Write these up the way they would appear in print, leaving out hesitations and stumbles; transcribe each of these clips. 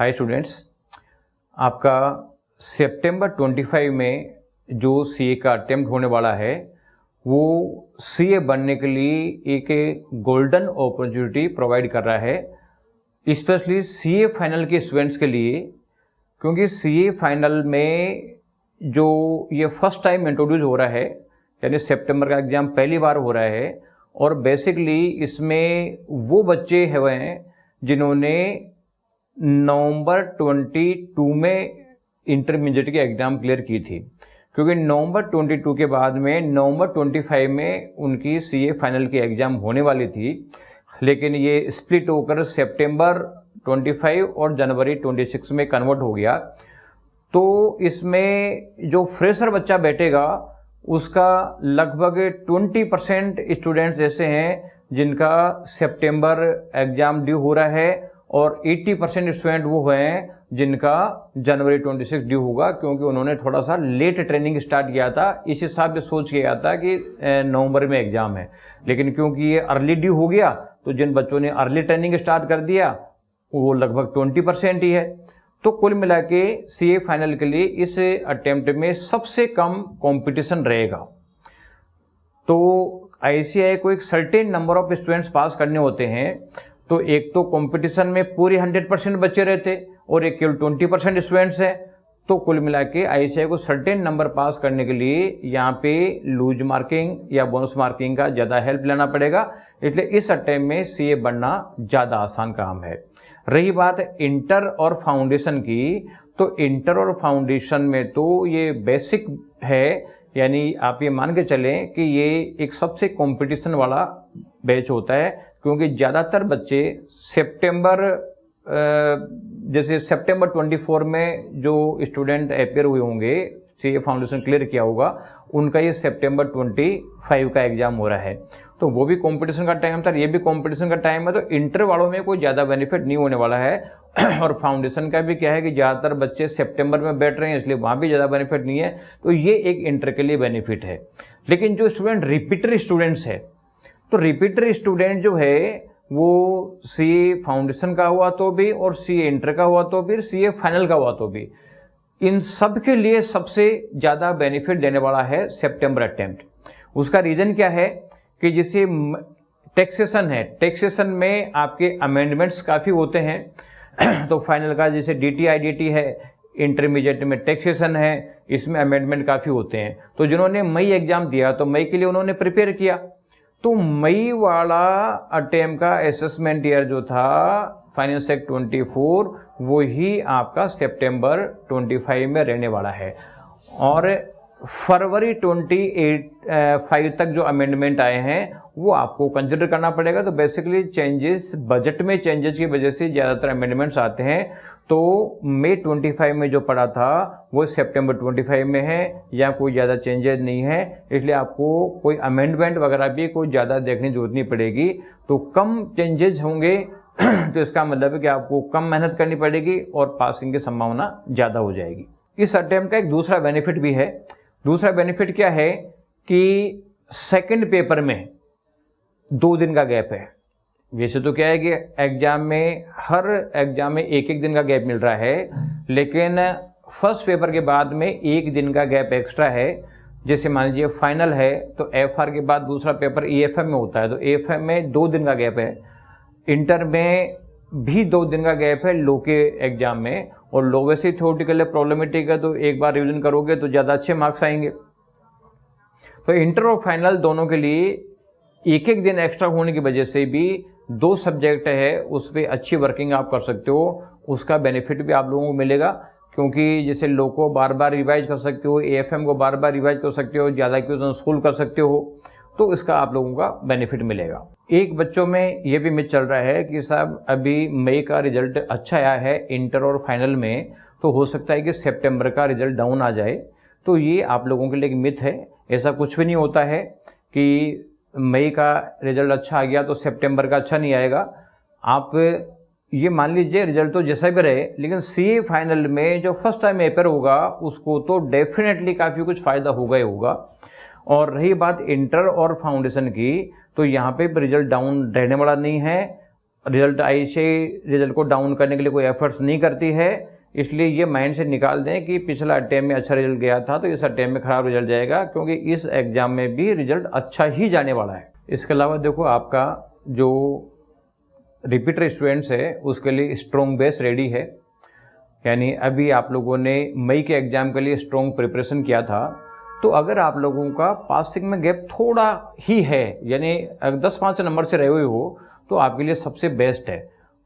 Hi students, आपका सितंबर 25 में जो सीए का अटेम्प्ट होने वाला है वो सीए बनने के लिए एक गोल्डन अपॉर्चुनिटी प्रोवाइड कर रहा है, स्पेशली सीए फाइनल के स्टूडेंट्स के लिए। क्योंकि सीए फाइनल में जो ये फर्स्ट टाइम इंट्रोड्यूस हो रहा है, यानी सितंबर का एग्ज़ाम पहली बार हो रहा है, और बेसिकली इसमें वो बच्चे हैं जिन्होंने नवंबर 22 में इंटरमीडिएट की एग्ज़ाम क्लियर की थी। क्योंकि नवंबर 22 के बाद में नवंबर 25 में उनकी सीए फाइनल की एग्ज़ाम होने वाली थी, लेकिन ये स्प्लिट होकर सितंबर 25 और जनवरी 26 में कन्वर्ट हो गया। तो इसमें जो फ्रेशर बच्चा बैठेगा उसका लगभग 20% स्टूडेंट्स ऐसे हैं जिनका सितंबर एग्ज़ाम ड्यू हो रहा है, और 80% स्टूडेंट वो हैं जिनका जनवरी 26 ड्यू होगा, क्योंकि उन्होंने थोड़ा सा लेट ट्रेनिंग स्टार्ट किया था। इस हिसाब से सोच किया था कि नवंबर में एग्ज़ाम है, लेकिन क्योंकि ये अर्ली ड्यू हो गया तो जिन बच्चों ने अर्ली ट्रेनिंग स्टार्ट कर दिया वो लगभग 20% ही है। तो कुल मिला के सीए फाइनल के लिए इस अटेम्प्ट में सबसे कम कंपटीशन रहेगा। तो आईसीएआई को एक certain number of students pass करने होते हैं, तो एक तो कंपटीशन में पूरे 100% बच्चे रहते और एक केवल 20% स्टूडेंट्स हैं। तो कुल मिला के आईसीएआई को सर्टेन नंबर पास करने के लिए यहाँ पे लूज मार्किंग या बोनस मार्किंग का ज़्यादा हेल्प लेना पड़ेगा, इसलिए इस अटेम्प्ट में सीए बनना ज़्यादा आसान काम है। रही बात इंटर और फाउंडेशन की, तो इंटर और फाउंडेशन में तो ये बेसिक है, यानी आप ये मान के चलें कि ये एक सबसे कंपटीशन वाला बैच होता है। क्योंकि ज़्यादातर बच्चे जैसे सितंबर 24 में जो स्टूडेंट अपेयर हुए होंगे, सीए फाउंडेशन क्लियर किया होगा, उनका ये सितंबर 25 का एग्ज़ाम हो रहा है। तो वो भी कंपटीशन का टाइम था, ये भी कंपटीशन का टाइम है, तो इंटर वालों में कोई ज़्यादा बेनिफिट नहीं होने वाला है। और फाउंडेशन का भी क्या है कि ज़्यादातर बच्चे सितंबर में बैठ रहे हैं, इसलिए वहाँ भी ज़्यादा बेनिफिट नहीं है। तो ये एक इंटर के लिए बेनिफिट है। लेकिन जो स्टूडेंट रिपीटर स्टूडेंट्स है, तो रिपीटर स्टूडेंट जो है वो सीए फाउंडेशन का हुआ तो भी, और सीए इंटर का हुआ तो भी, सीए फाइनल का हुआ तो भी, इन सब के लिए सबसे ज़्यादा बेनिफिट देने वाला है सितंबर अटेम्प्ट। उसका रीज़न क्या है कि जैसे टैक्सेशन है, टैक्सेशन में आपके अमेंडमेंट्स काफ़ी होते हैं। तो फाइनल का जैसे डीटी आईडीटी है, इंटरमीडिएट में टैक्सेशन है, इसमें अमेंडमेंट काफ़ी होते हैं। तो जिन्होंने मई एग्ज़ाम दिया तो मई के लिए उन्होंने प्रिपेयर किया, तो मई वाला अटेम्प्ट का असेसमेंट ईयर जो था फाइनेंस एक्ट 24 वो ही आपका सितंबर 25 में रहने वाला है। और फरवरी 28 तक जो अमेंडमेंट आए हैं वो आपको कंसिडर करना पड़ेगा। तो बेसिकली चेंजेस, बजट में चेंजेस की वजह से ज़्यादातर अमेंडमेंट्स आते हैं। तो मई 25 में जो पड़ा था वो सितंबर 25 में है, या कोई ज़्यादा चेंजेस नहीं है, इसलिए आपको कोई अमेंडमेंट वगैरह भी कोई ज़्यादा देखने की जरूरत नहीं पड़ेगी। तो कम चेंजेस होंगे तो इसका मतलब है कि आपको कम मेहनत करनी पड़ेगी और पासिंग की संभावना ज़्यादा हो जाएगी। इस अटेम्प्ट का एक दूसरा बेनिफिट भी है। दूसरा बेनिफिट क्या है कि सेकंड पेपर में 2 दिन का गैप है। वैसे तो क्या है कि एग्जाम में, हर एग्जाम में एक एक दिन का गैप मिल रहा है, लेकिन फर्स्ट पेपर के बाद में 1 दिन का गैप एक्स्ट्रा है। जैसे मान लीजिए फाइनल है तो एफआर के बाद दूसरा पेपर ईएफएम में होता है, तो ईएफएम में 2 दिन का गैप है। इंटर में भी 2 दिन का गैप है लो के एग्जाम में, और लो वैसे थ्योरेटिकल प्रॉब्लमेटिक है, तो एक बार रिवीजन करोगे तो ज़्यादा अच्छे मार्क्स आएंगे। तो इंटर और फाइनल दोनों के लिए एक एक दिन एक्स्ट्रा होने की वजह से भी 2 सब्जेक्ट है उस पर अच्छी वर्किंग आप कर सकते हो, उसका बेनिफिट भी आप लोगों को मिलेगा। क्योंकि जैसे लो को बार बार रिवाइज कर सकते हो, एएफएम को बार बार रिवाइज कर सकते हो, ज़्यादा क्वेश्चन सोल्व कर सकते हो, तो इसका आप लोगों का बेनिफिट मिलेगा। एक बच्चों में ये भी मिथ चल रहा है कि साहब अभी मई का रिजल्ट अच्छा आया है इंटर और फाइनल में, तो हो सकता है कि सितंबर का रिजल्ट डाउन आ जाए। तो ये आप लोगों के लिए एक मिथ है। ऐसा कुछ भी नहीं होता है कि मई का रिजल्ट अच्छा आ गया तो सितंबर का अच्छा नहीं आएगा। आप ये मान लीजिए रिजल्ट तो जैसा भी रहे, लेकिन सीए फाइनल में जो फर्स्ट टाइम पेपर होगा उसको तो डेफिनेटली काफ़ी कुछ फ़ायदा होगा ही होगा। और रही बात इंटर और फाउंडेशन की, तो यहाँ पे रिजल्ट डाउन रहने वाला नहीं है। रिजल्ट ICSE रिजल्ट को डाउन करने के लिए कोई एफर्ट्स नहीं करती है, इसलिए ये माइंड से निकाल दें कि पिछला अटेम्प्ट में अच्छा रिजल्ट गया था तो इस अटेम्प्ट में खराब रिजल्ट जाएगा, क्योंकि इस एग्जाम में भी रिजल्ट अच्छा ही जाने वाला है। इसके अलावा देखो, आपका जो रिपीटर स्टूडेंट्स है उसके लिए स्ट्रॉन्ग बेस रेडी है, यानी अभी आप लोगों ने मई के एग्जाम के लिए स्ट्रॉन्ग प्रिपरेशन किया था, तो अगर आप लोगों का पासिंग में गैप थोड़ा ही है, यानी 10-5 नंबर से रहे हुए हो, तो आपके लिए सबसे बेस्ट है,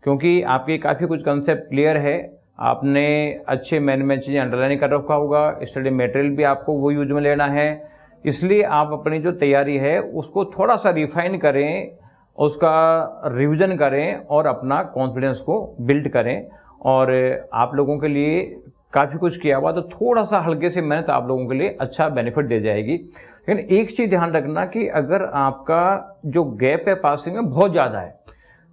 क्योंकि आपके काफ़ी कुछ कंसेप्ट क्लियर है, आपने अच्छे में चीज़ें अंडरलाइन कर रखा होगा, स्टडी मटेरियल भी आपको वो यूज में लेना है, इसलिए आप अपनी जो तैयारी है उसको थोड़ा सा रिफाइन करें, उसका रिवीजन करें और अपना कॉन्फिडेंस को बिल्ड करें। और आप लोगों के लिए काफ़ी कुछ किया हुआ, तो थोड़ा सा हल्के से मेहनत आप लोगों के लिए अच्छा बेनिफिट दे जाएगी। लेकिन एक चीज़ ध्यान रखना कि अगर आपका जो गैप है पासिंग में बहुत ज़्यादा है,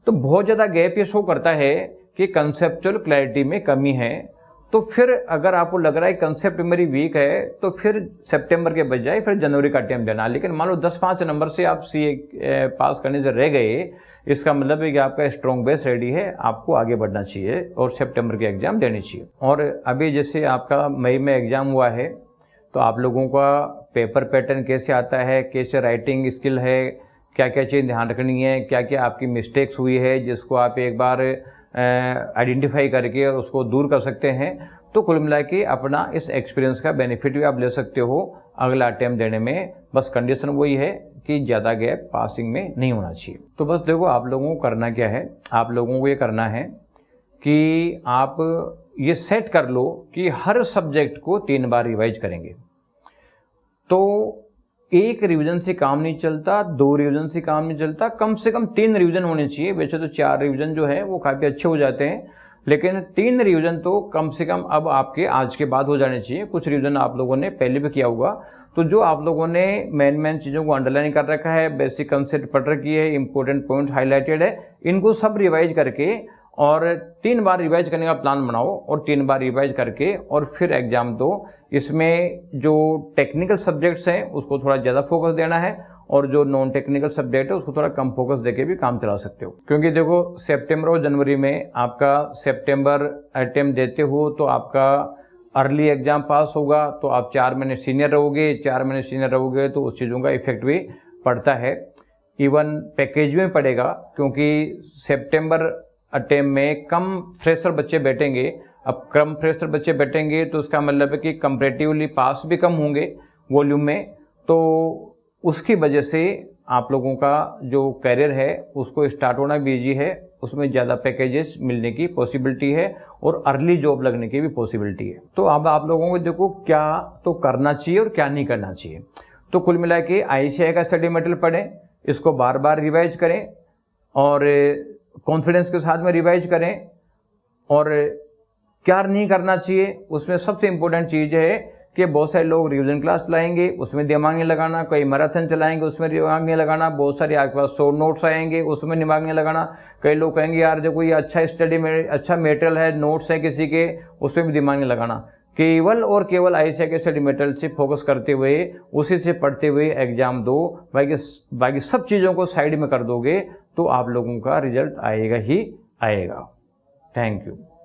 तो बहुत ज़्यादा गैप ये शो करता है कि कंसेप्चुअल क्लैरिटी में कमी है, तो फिर अगर आपको लग रहा है कंसेप्ट मेरी वीक है, तो फिर सितंबर के बजाय फिर जनवरी का अटेम्प्ट देना। लेकिन मान लो 10-5 नंबर से आप CA पास करने से रह गए, इसका मतलब है कि आपका स्ट्रॉन्ग बेस रेडी है, आपको आगे बढ़ना चाहिए और सितंबर के एग्जाम देनी चाहिए। और अभी जैसे आपका मई में एग्जाम हुआ है, तो आप लोगों का पेपर पैटर्न कैसे आता है, कैसे राइटिंग स्किल है, क्या क्या चीज़ ध्यान रखनी है, क्या क्या आपकी मिस्टेक्स हुई है जिसको आप एक बार आइडेंटिफाई करके उसको दूर कर सकते हैं, तो कुल मिला के अपना इस एक्सपीरियंस का बेनिफिट भी आप ले सकते हो अगला अटेम्प्ट देने में। बस कंडीशन वही है कि ज़्यादा गैप पासिंग में नहीं होना चाहिए। तो बस देखो, आप लोगों को करना क्या है, आप लोगों को ये करना है कि आप ये सेट कर लो कि हर सब्जेक्ट को 3 बार रिवाइज करेंगे। तो एक रिवीजन से काम नहीं चलता, 2 रिवीजन से काम नहीं चलता, कम से कम 3 रिवीजन होने चाहिए। वैसे तो 4 रिवीजन जो है वो काफ़ी अच्छे हो जाते हैं, लेकिन 3 रिवीजन तो कम से कम अब आपके आज के बाद हो जाने चाहिए। कुछ रिवीजन आप लोगों ने पहले भी किया होगा, तो जो आप लोगों ने मेन चीज़ों को अंडरलाइन कर रखा है, बेसिक कंसेप्ट पढ़ रखी है, इंपॉर्टेंट पॉइंट हाईलाइटेड है, इनको सब रिवाइज करके और 3 बार रिवाइज करने का प्लान बनाओ और 3 बार रिवाइज करके और फिर एग्जाम दो। इसमें जो टेक्निकल सब्जेक्ट्स हैं उसको थोड़ा ज़्यादा फोकस देना है और जो नॉन टेक्निकल सब्जेक्ट है उसको थोड़ा कम फोकस देके भी काम चला सकते हो, क्योंकि देखो सितंबर और जनवरी में आपका सितंबर अटेम्प्ट देते हो तो आपका अर्ली एग्जाम पास होगा, तो आप 4 महीने सीनियर रहोगे, 4 महीने सीनियर रहोगे तो उस चीज़ों का इफेक्ट भी पड़ता है, इवन पैकेज में पड़ेगा, क्योंकि सितंबर अटेम्प्ट में कम फ्रेशर बच्चे बैठेंगे। अब कम फ्रेशर बच्चे बैठेंगे तो उसका मतलब है कि कंपैरेटिवली पास भी कम होंगे वॉल्यूम में, तो उसकी वजह से आप लोगों का जो कैरियर है उसको स्टार्ट होना भी ईजी है, उसमें ज़्यादा पैकेजेस मिलने की पॉसिबिलिटी है और अर्ली जॉब लगने की भी पॉसिबिलिटी है। तो अब आप लोगों को देखो क्या तो करना चाहिए और क्या नहीं करना चाहिए। तो कुल मिला के ICSE का स्टडी मटेरियल पढ़ें, इसको बार बार रिवाइज करें और कॉन्फिडेंस के साथ में रिवाइज करें। और क्या नहीं करना चाहिए, उसमें सबसे इम्पोर्टेंट चीज़ है कि बहुत सारे लोग रिवीजन क्लास चलाएंगे, उसमें दिमाग नहीं लगाना, कई मैराथन चलाएंगे, उसमें दिमाग नहीं लगाना, बहुत सारे आपके पास शॉर्ट नोट्स आएंगे, उसमें दिमाग नहीं लगाना। कई लोग कहेंगे यार देखो ये अच्छा स्टडी में अच्छा मटेरियल है, नोट्स है किसी के, उसमें भी दिमाग नहीं लगाना। केवल और केवल ICSE के स्टडी मटेरियल से फोकस करते हुए उसी से पढ़ते हुए एग्जाम दो, बाकी सब चीज़ों को साइड में कर दोगे तो आप लोगों का रिजल्ट आएगा ही आएगा। Thank you.